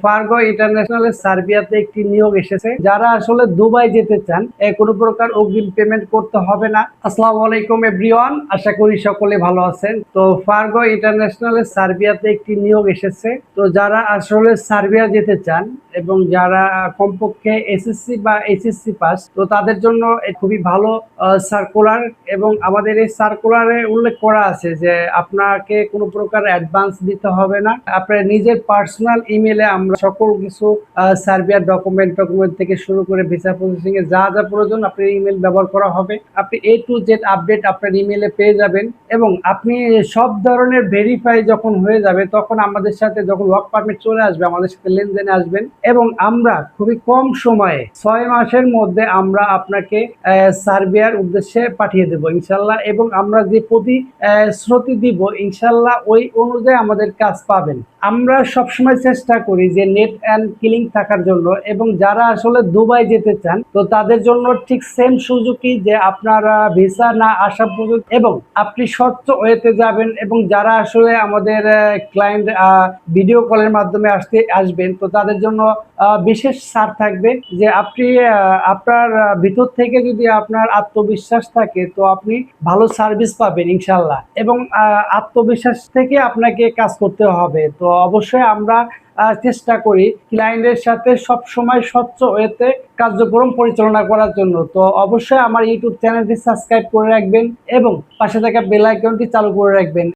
Fargo ইন্টারন্যাশনালের সার্বিয়াতে একটি নিয়োগ এসেছে। যারা আসলে দুবাই যেতে চান, কোনো প্রকার অগ্রিম পেমেন্ট করতে হবে না। আসসালামু আলাইকুম এভরিওয়ান, আশা করি সকলে ভালো আছেন। তো ফার্গো ইন্টারন্যাশনালের সার্বিয়াতে একটি নিয়োগ এসেছে। তো যারা আসলে সার্বিয়া যেতে চান এবং যারা কমপক্ষে এসএসসি বা এইচএসসি পাস, তো তাদের জন্য খুবই ভালো সার্কুলার। এবং আমাদের এই সার্কুলারে উল্লেখ করা আছে যে আপনাকে কোনো প্রকার অ্যাডভান্স দিতে হবে না। আপনার নিজের পার্সোনাল ইমেলে আমরা সকল কিছু সার্বিয়ার ডকুমেন্ট থেকে শুরু করে ভিসা প্রসেসিং এ যা যা প্রয়োজন আপনার ইমেল ব্যবহার করা হবে। আপনি A to Z আপডেট আপনার ইমেলে পেয়ে যাবেন এবং আপনি সব ধরনের ভেরিফাই যখন হয়ে যাবে তখন আমাদের সাথে, যখন ওয়ার্ক পারমিট চলে আসবে, আমাদের সাথে লেনদেনে আসবেন এবং আমরা খুবই কম সময়ে 6 মাসের মধ্যে আমরা আপনাকে সার্বিয়ার উদ্দেশ্যে পাঠিয়ে দেব ইনশাল্লাহ। এবং আমরা যে প্রতিশ্রুতি দিব ইনশাল্লাহ ওই অনুযায়ী আমাদের কাজ পাবেন। আমরা সবসময় চেষ্টা করি যে নেট অ্যান্ড কিলিং থাকার জন্য। এবং যারা আসলে দুবাই যেতে চান, তো তাদের জন্য ঠিক সেম সুযোগই যে আপনারা ভিসা না আসা পর্যন্ত এবং আপনি স্বচ্ছ ওয়েতে যাবেন। এবং যারা আসলে আমাদের ক্লায়েন্ট ভিডিও কলের মাধ্যমে আসবেন, তো তাদের জন্য বিশেষ ছাড় থাকবে যে আপনি আপনার ভিতর থেকে যদি আপনার আত্মবিশ্বাস থাকে, তো আপনি ভালো সার্ভিস পাবেন ইনশাল্লাহ। এবং আত্মবিশ্বাস থেকে আপনাকে কাজ করতে হবে। তো অবশ্যই আমরা চেষ্টা করি ক্লায়েন্টের সাথে সব সময় স্বচ্ছ ওয়েতে কার্যক্রম পরিচালনা করার জন্য। তো অবশ্যই আমার ইউটিউব চ্যানেলটি সাবস্ক্রাইব করে রাখবেন এবং পাশে থাকা বেল আইকনটি চালু করে রাখবেন।